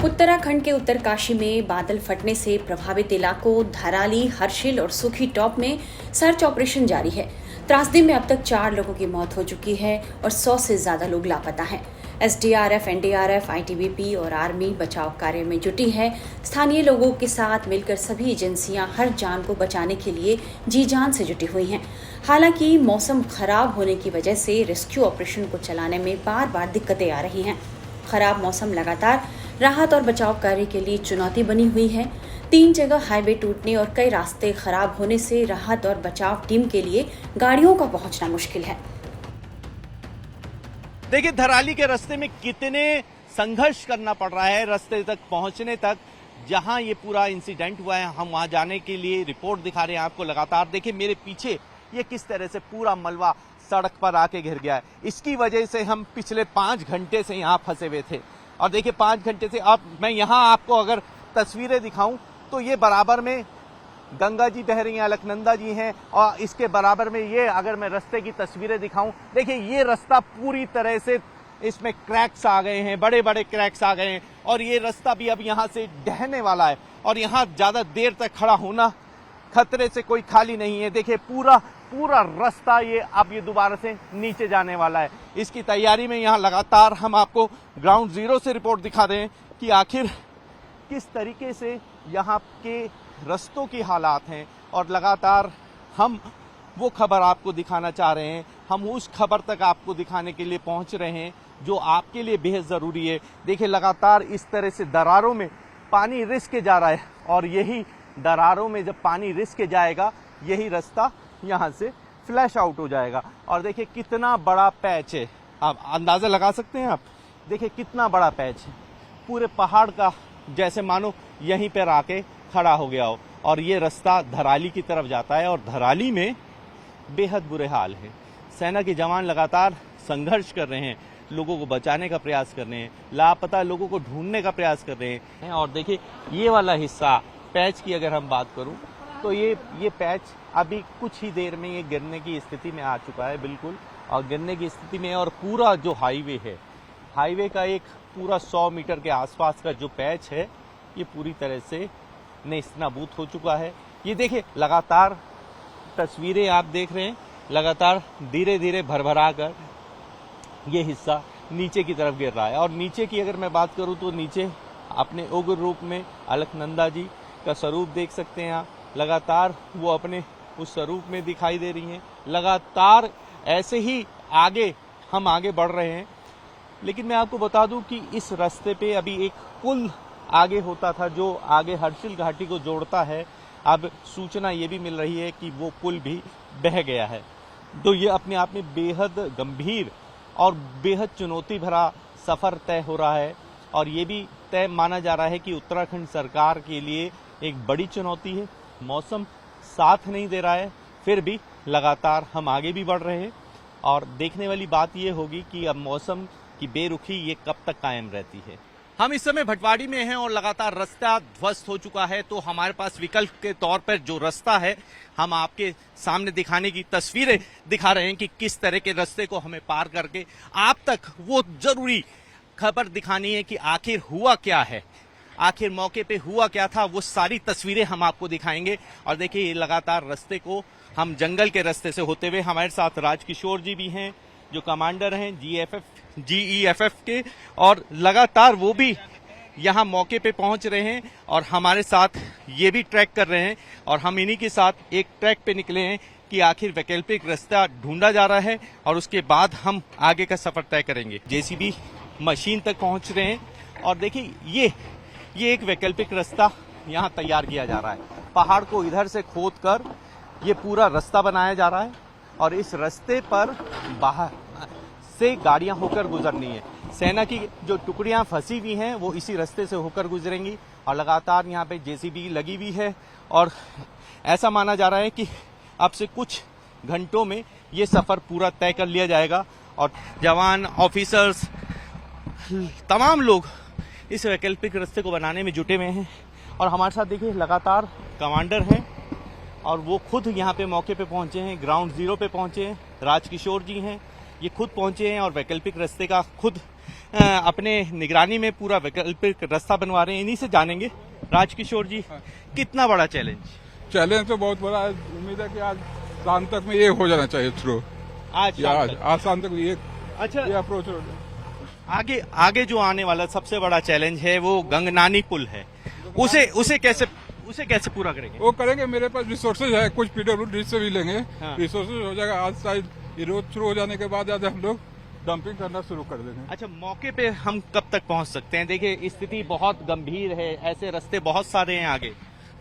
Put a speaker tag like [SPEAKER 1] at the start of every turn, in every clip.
[SPEAKER 1] उत्तराखंड के उत्तरकाशी में बादल फटने से प्रभावित इलाकों धराली, हर्षिल और सुखी टॉप में सर्च ऑपरेशन जारी है। त्रासदी में अब तक 4 लोगों की मौत हो चुकी है और 100 से ज्यादा लोग लापता हैं। एसडीआरएफ, एनडीआरएफ, आईटीबीपी और आर्मी बचाव कार्य में जुटी है। स्थानीय लोगों के साथ मिलकर सभी एजेंसियां हर जान को बचाने के लिए जी जान से जुटी हुई हैं। हालांकि मौसम खराब होने की वजह से रेस्क्यू ऑपरेशन को चलाने में बार बार दिक्कतें आ रही हैं। खराब मौसम लगातार राहत और बचाव कार्य के लिए चुनौती बनी हुई है। 3 जगह हाईवे टूटने और कई रास्ते खराब होने से राहत और बचाव टीम के लिए गाड़ियों का पहुंचना मुश्किल है।
[SPEAKER 2] देखिए, धराली के रास्ते में कितने संघर्ष करना पड़ रहा है रास्ते तक पहुंचने तक। जहां ये पूरा इंसिडेंट हुआ है, हम वहां जाने के लिए रिपोर्ट दिखा रहे हैं आपको लगातार। देखिए मेरे पीछे ये किस तरह से पूरा मलबा सड़क पर आके घिर गया है। इसकी वजह से हम पिछले 5 घंटे से यहाँ फंसे हुए थे। और देखिए 5 घंटे से अब मैं यहाँ आपको अगर तस्वीरें दिखाऊं तो ये बराबर में गंगा जी बह रही हैं, अलकनंदा जी हैं, और इसके बराबर में ये अगर मैं रास्ते की तस्वीरें दिखाऊं, देखिए ये रास्ता पूरी तरह से इसमें क्रैक्स आ गए हैं, बड़े बड़े क्रैक्स आ गए हैं। और ये रास्ता भी अब यहाँ से ढहने वाला है और यहाँ ज्यादा देर तक खड़ा होना खतरे से कोई खाली नहीं है। देखिए पूरा रास्ता ये दोबारा से नीचे जाने वाला है। इसकी तैयारी में यहाँ लगातार हम आपको ग्राउंड जीरो से रिपोर्ट दिखा दें कि आखिर किस तरीके से यहाँ के रास्तों की हालात हैं। और लगातार हम वो खबर आपको दिखाना चाह रहे हैं, हम उस खबर तक आपको दिखाने के लिए पहुंच रहे हैं जो आपके लिए बेहद जरूरी है। देखिए लगातार इस तरह से दरारों में पानी रिस के जा रहा है और यही दरारों में जब पानी रिस के जाएगा यही रास्ता यहाँ से फ्लैश आउट हो जाएगा। और देखिए कितना बड़ा पैच है, आप अंदाजा लगा सकते हैं। आप देखिए कितना बड़ा पैच है, पूरे पहाड़ का जैसे मानो यहीं पर आके खड़ा हो गया हो। और ये रास्ता धराली की तरफ जाता है और धराली में बेहद बुरे हाल है। सेना के जवान लगातार संघर्ष कर रहे हैं, लोगों को बचाने का प्रयास कर रहे हैं, लापता लोगों को ढूंढने का प्रयास कर रहे हैं। और देखिए ये वाला हिस्सा पैच की अगर हम बात करूं तो ये पैच अभी कुछ ही देर में ये गिरने की स्थिति में आ चुका है, बिल्कुल और गिरने की स्थिति में। और पूरा जो हाईवे है, हाईवे का एक पूरा 100 मीटर के आसपास का जो पैच है ये पूरी तरह से नेस्तनाबूद हो चुका है। ये देखिए लगातार तस्वीरें आप देख रहे हैं, लगातार धीरे धीरे भरभरा कर ये हिस्सा नीचे की तरफ गिर रहा है। और नीचे की अगर मैं बात करूं तो नीचे अपने उग्र रूप में अलकनंदा जी का स्वरूप देख सकते हैं आप। लगातार वो अपने उस स्वरूप में दिखाई दे रही हैं। लगातार ऐसे ही हम आगे बढ़ रहे हैं। लेकिन मैं आपको बता दूं कि इस रास्ते पे अभी एक पुल आगे होता था जो आगे हर्षिल घाटी को जोड़ता है। अब सूचना ये भी मिल रही है कि वो पुल भी बह गया है। तो ये अपने आप में बेहद गंभीर और बेहद चुनौती भरा सफर तय हो रहा है। और ये भी तय माना जा रहा है कि उत्तराखंड सरकार के लिए एक बड़ी चुनौती है। मौसम साथ नहीं दे रहा है, फिर भी लगातार हम आगे भी बढ़ रहे हैं। और देखने वाली बात ये होगी कि अब मौसम की बेरुखी ये कब तक कायम रहती है। हम इस समय भटवाड़ी में हैं और लगातार रास्ता ध्वस्त हो चुका है। तो हमारे पास विकल्प के तौर पर जो रास्ता है हम आपके सामने दिखाने की तस्वीरें दिखा रहे हैं कि किस तरह के रास्ते को हमें पार करके आप तक वो जरूरी खबर दिखानी है कि आखिर हुआ क्या है, आखिर मौके पे हुआ क्या था। वो सारी तस्वीरें हम आपको दिखाएंगे। और देखिए लगातार रास्ते को हम जंगल के रास्ते से होते हुए, हमारे साथ राजकिशोर जी भी हैं जो कमांडर हैं GEFF के, और लगातार वो भी यहाँ मौके पे पहुंच रहे हैं और हमारे साथ ये भी ट्रैक कर रहे हैं। और हम इन्हीं के साथ एक ट्रैक पे निकले हैं कि आखिर वैकल्पिक रास्ता ढूंढा जा रहा है और उसके बाद हम आगे का सफर तय करेंगे। JCB मशीन तक पहुंच रहे हैं और देखिए ये एक वैकल्पिक रास्ता यहाँ तैयार किया जा रहा है। पहाड़ को इधर से खोद कर ये पूरा रास्ता बनाया जा रहा है और इस रास्ते पर बाहर से गाड़ियां होकर गुजरनी है। सेना की जो टुकड़ियां फंसी हुई हैं वो इसी रास्ते से होकर गुजरेंगी और लगातार यहाँ पे JCB लगी हुई है। और ऐसा माना जा रहा है कि अब से कुछ घंटों में ये सफर पूरा तय कर लिया जाएगा और जवान, ऑफिसर्स, तमाम लोग इस वैकल्पिक रास्ते को बनाने में जुटे हुए हैं। और हमारे साथ देखिए लगातार कमांडर हैं और वो खुद यहाँ पे मौके पे पहुंचे हैं, ग्राउंड जीरो पे पहुंचे हैं। राजकिशोर जी हैं, ये खुद पहुंचे हैं और वैकल्पिक रास्ते का खुद अपने निगरानी में पूरा वैकल्पिक रास्ता बनवा रहे हैं। इन्हीं से जानेंगे। राजकिशोर जी, कितना बड़ा
[SPEAKER 3] चैलेंज तो बहुत बड़ा है। उम्मीद है कि आज शाम तक में ये हो जाना चाहिए थ्रू।
[SPEAKER 2] आज
[SPEAKER 3] शाम तक ये
[SPEAKER 2] अच्छा
[SPEAKER 3] ये अप्रोच हो
[SPEAKER 2] आगे आगे जो आने वाला सबसे बड़ा चैलेंज है वो गंगनानी पुल है। उसे कैसे पूरा करेंगे?
[SPEAKER 3] वो करेंगे। मेरे पास रिसोर्सेज है, कुछ PWD से भी लेंगे।
[SPEAKER 2] हाँ।
[SPEAKER 3] रिसोर्सेज हो जाएगा। आज शायद ये रोड शुरू हो जाने के बाद आज हम लोग डंपिंग करना शुरू कर देंगे।
[SPEAKER 2] अच्छा, मौके पे हम कब तक पहुंच सकते हैं? देखिए, स्थिति बहुत गंभीर है, ऐसे रास्ते बहुत सारे हैं आगे।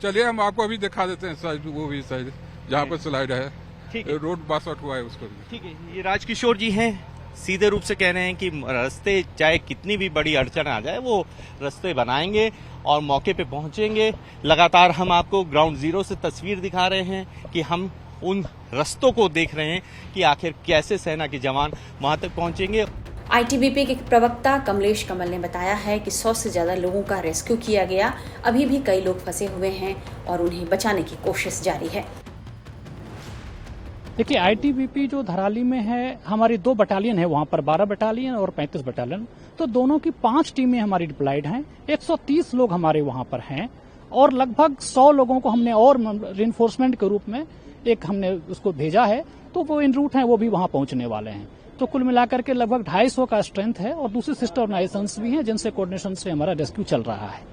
[SPEAKER 3] चलिए हम आपको अभी दिखा देते हैं साइड, वो भी साइड जहाँ पर स्लाइड है।
[SPEAKER 2] ठीक है,
[SPEAKER 3] रोड बास आउट हुआ है उसको भी।
[SPEAKER 2] ठीक है। ये राजकिशोर जी हैं, सीधे रूप से कह रहे हैं कि रास्ते चाहे कितनी भी बड़ी अड़चन आ जाए वो रास्ते बनाएंगे और मौके पे पहुंचेंगे। लगातार हम आपको ग्राउंड जीरो से तस्वीर दिखा रहे हैं कि हम उन रास्तों को देख रहे हैं कि आखिर कैसे सेना के जवान वहां तक पहुंचेंगे।
[SPEAKER 1] आईटीबीपी के प्रवक्ता कमलेश कमल ने बताया है कि 100 से ज्यादा लोगों का रेस्क्यू किया गया। अभी भी कई लोग फंसे हुए हैं और उन्हें बचाने की कोशिश जारी है।
[SPEAKER 4] देखिए, आईटीबीपी जो धराली में है, हमारी 2 बटालियन है वहां पर, 12 बटालियन और 35 बटालियन। तो दोनों की 5 टीमें हमारी डिप्लॉयड हैं। 130 लोग हमारे वहां पर हैं और लगभग 100 लोगों को हमने और रिइंफोर्समेंट के रूप में हमने उसको भेजा है। तो वो इन रूट हैं, वो भी वहां पहुंचने वाले हैं। तो कुल मिलाकर के लगभग 250 का स्ट्रेंथ है और दूसरी सिस्टर ऑर्गेनाइजेशंस भी हैं जिनसे कोऑर्डिनेशन से हमारा रेस्क्यू चल रहा है।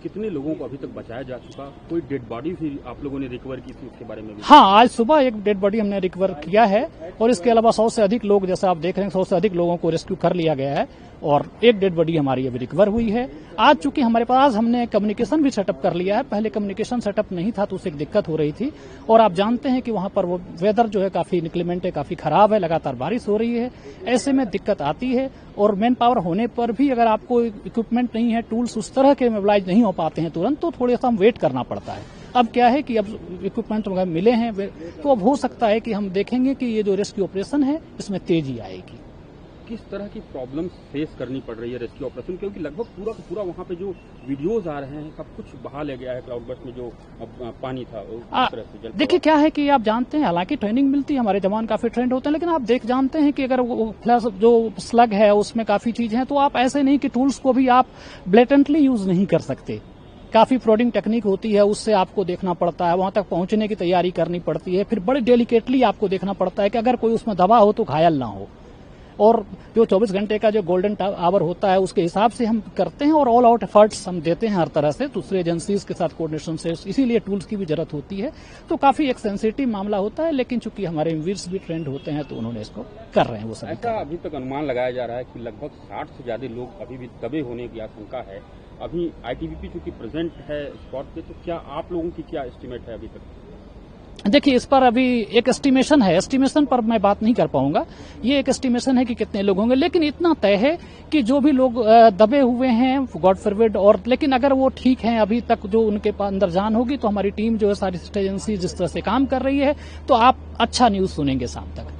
[SPEAKER 5] कितने लोगों को अभी तक बचाया जा चुका? कोई डेड बॉडी भी आप लोगों ने रिकवर की थी, उसके बारे में भी?
[SPEAKER 4] हाँ, आज सुबह एक डेड बॉडी हमने रिकवर किया है और इसके अलावा 100 से अधिक लोग, जैसा आप देख रहे हैं, 100 से अधिक लोगों को रेस्क्यू कर लिया गया है और एक डेड बॉडी हमारी अभी रिकवर हुई है। आज चूंकि हमारे पास हमने कम्युनिकेशन भी सेटअप कर लिया है, पहले कम्युनिकेशन सेटअप नहीं था तो उससे एक दिक्कत हो रही थी। और आप जानते हैं कि वहां पर वो वेदर जो है काफी इनक्लीमेंट है, काफी खराब है, लगातार बारिश हो रही है, ऐसे में दिक्कत आती है। और मैन पावर होने पर भी अगर आपको इक्विपमेंट नहीं है, टूल्स उस तरह के मोबिलाइज नहीं हो पाते हैं तुरंत, तो थोड़ा सा हम वेट करना पड़ता है। अब क्या है कि अब इक्विपमेंट मिले हैं तो अब हो सकता है कि हम देखेंगे कि ये जो रेस्क्यू ऑपरेशन है इसमें तेजी आएगी।
[SPEAKER 5] किस तरह की प्रॉब्लम्स फेस करनी पड़ रही है रेस्क्यू ऑपरेशन? क्योंकि लगभग पूरा का पूरा वहाँ पे जो वीडियोज आ रहे हैं, सब कुछ बहा ले गया है। क्लाउड बर्स्ट में जो पानी था उस तरह से।
[SPEAKER 4] देखिए, क्या है कि आप जानते हैं, हालांकि ट्रेनिंग मिलती है, हमारे जवान काफी ट्रेंड होते हैं, लेकिन आप जानते हैं कि अगर वो फ्लैश जो स्लग है उसमें काफी चीज है, तो आप ऐसे नहीं कि टूल्स को भी आप ब्लेटेंटली यूज नहीं कर सकते। काफी प्रोडिंग टेक्निक होती है, उससे आपको देखना पड़ता है, वहां तक पहुंचने की तैयारी करनी पड़ती है, फिर बड़े डेलिकेटली आपको देखना पड़ता है कि अगर कोई उसमें दबा हो तो घायल ना हो। और जो 24 घंटे का जो गोल्डन आवर होता है उसके हिसाब से हम करते हैं और ऑल आउट एफर्ट्स हम देते हैं हर तरह से, दूसरे एजेंसीज के साथ कोऑर्डिनेशन से। इसीलिए टूल्स की भी जरूरत होती है। तो काफी एक सेंसिटिव मामला होता है, लेकिन चूंकि हमारे वीर्स भी ट्रेंड होते हैं तो उन्होंने इसको कर रहे हैं। वो सब
[SPEAKER 5] ऐसा अभी तक अनुमान लगाया जा रहा है कि लगभग 60 से ज्यादा लोग अभी भी दबे होने की आशंका है। अभी आईटीबीपी चूंकि प्रेजेंट है स्पॉट पे, तो क्या आप लोगों की क्या एस्टिमेट है अभी तक?
[SPEAKER 4] देखिए, इस पर अभी एक एस्टिमेशन है, एस्टिमेशन पर मैं बात नहीं कर पाऊंगा। ये एक एस्टिमेशन है कि कितने लोग होंगे, लेकिन इतना तय है कि जो भी लोग दबे हुए हैं, गॉड फॉरबिड, और लेकिन अगर वो ठीक हैं अभी तक, जो उनके अंदर जान होगी, तो हमारी टीम जो है सारी एजेंसी जिस तरह से काम कर रही है, तो आप अच्छा न्यूज सुनेंगे शाम तक।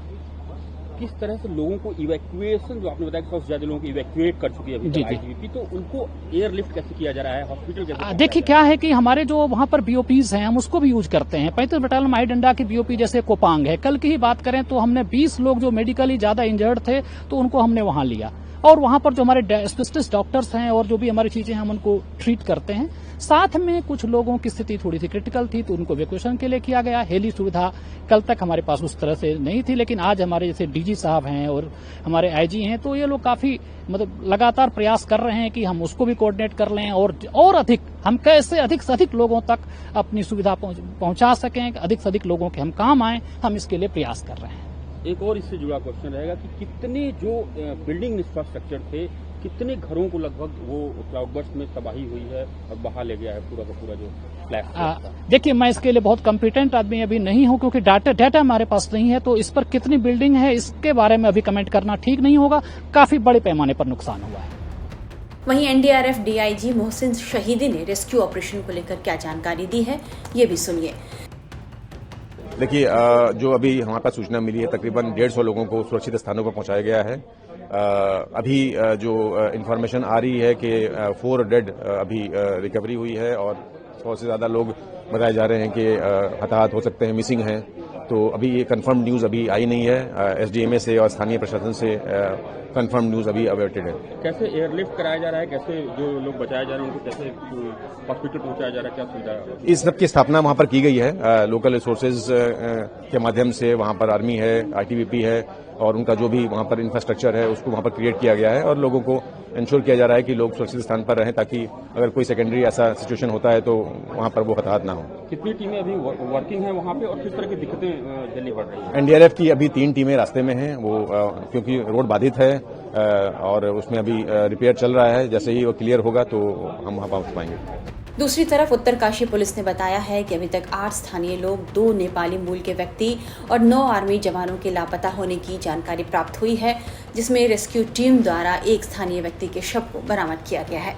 [SPEAKER 5] किस तरह से लोगों को इवैक्यूएशन, जो आपने बताया कि 100 से ज्यादा लोगों को इवैक्यूएट कर चुकी है अभी तक आईटीबीपी, तो उनको एयरलिफ्ट कैसे किया जा रहा है, हॉस्पिटल कैसे?
[SPEAKER 4] देखिए, क्या है कि हमारे जो वहां पर बीओपीज हैं हम उसको भी यूज करते हैं। 35 बटालियन माई डंडा की बीओपी जैसे कोपांग है। कल की ही बात करें तो हमने 20 लोग जो मेडिकली ज्यादा इंजर्ड थे तो उनको हमने वहां लिया और वहां पर जो हमारे स्पेशलिस्ट डॉक्टर्स हैं और जो भी हमारी चीजें हम उनको ट्रीट करते हैं। साथ में कुछ लोगों की स्थिति थोड़ी सी क्रिटिकल थी तो उनको इवैक्यूएशन के लिए किया गया। हेली सुविधा कल तक हमारे पास उस तरह से नहीं थी, लेकिन आज हमारे जैसे डीजी साहब हैं और हमारे आईजी हैं, तो ये लोग काफी लगातार प्रयास कर रहे हैं कि हम उसको भी कोऑर्डिनेट कर लें और अधिक हम कैसे अधिक से अधिक लोगों तक अपनी सुविधा पहुंचा सकें, अधिक से अधिक लोगों के हम काम आए, हम इसके लिए प्रयास कर रहे हैं।
[SPEAKER 5] एक और इससे जुड़ा क्वेश्चन रहेगा कि कितने जो बिल्डिंग इंफ्रास्ट्रक्चर थे, कितने घरों को लगभग वो क्लाउड बर्स्ट में तबाही हुई है और बहा ले गया है पूरा का पूरा जो फ्लैट?
[SPEAKER 4] देखिए, मैं इसके लिए बहुत कॉम्पिटेंट आदमी अभी नहीं हूं, क्योंकि डाटा हमारे पास नहीं है, तो इस पर कितनी बिल्डिंग है इसके बारे में अभी कमेंट करना ठीक नहीं होगा। काफी बड़े पैमाने पर नुकसान हुआ है।
[SPEAKER 1] वहीं एनडीआरएफ डीआईजी मोहसिन शहीदी ने रेस्क्यू ऑपरेशन को लेकर क्या जानकारी दी है, ये भी सुनिए।
[SPEAKER 6] देखिए, जो अभी हमारे पास सूचना मिली है, तकरीबन 150 लोगों को सुरक्षित स्थानों पर पहुंचाया गया है। अभी जो इन्फॉर्मेशन आ रही है कि 4 डेड अभी रिकवरी हुई है और 100 से ज़्यादा लोग बताए जा रहे हैं कि हताहत हो सकते हैं, मिसिंग हैं। तो अभी ये कंफर्म न्यूज़ अभी आई नहीं है। एसडीएमए से और स्थानीय प्रशासन से कंफर्म न्यूज अभी अवेटेड है।
[SPEAKER 5] कैसे एयरलिफ्ट कराया जा रहा है, कैसे जो लोग बचाए जा रहे हैं उनको कैसे हॉस्पिटल पहुंचाया जा रहा है, क्या सुविधा है?
[SPEAKER 6] इस सब की स्थापना वहां पर की गई है। लोकल रिसोर्सेज के माध्यम से वहां पर आर्मी है, आईटीबीपी है और उनका जो भी वहां पर इंफ्रास्ट्रक्चर है उसको वहां पर क्रिएट किया गया है और लोगों को इंश्योर किया जा रहा है कि लोग सुरक्षित स्थान पर रहें ताकि अगर कोई सेकेंडरी ऐसा सिचुएशन होता है तो वहां पर वो हताहत ना हो।
[SPEAKER 5] कितनी टीमें अभी वर्किंग है वहां पे और किस तरह की दिक्कतें झेलनी पड़ रही है?
[SPEAKER 6] एनडीआरएफ की अभी 3 टीमें रास्ते में हैं, वो क्योंकि रोड बाधित है और उसमें अभी रिपेयर चल रहा है। जैसे ही वो क्लियर होगा तो हम वहां पहुंच पाएंगे।
[SPEAKER 1] दूसरी तरफ उत्तरकाशी पुलिस ने बताया है कि अभी तक 8 स्थानीय लोग, 2 नेपाली मूल के व्यक्ति और 9 आर्मी जवानों के लापता होने की जानकारी प्राप्त हुई है, जिसमें रेस्क्यू टीम द्वारा एक स्थानीय व्यक्ति के शव को बरामद किया गया है।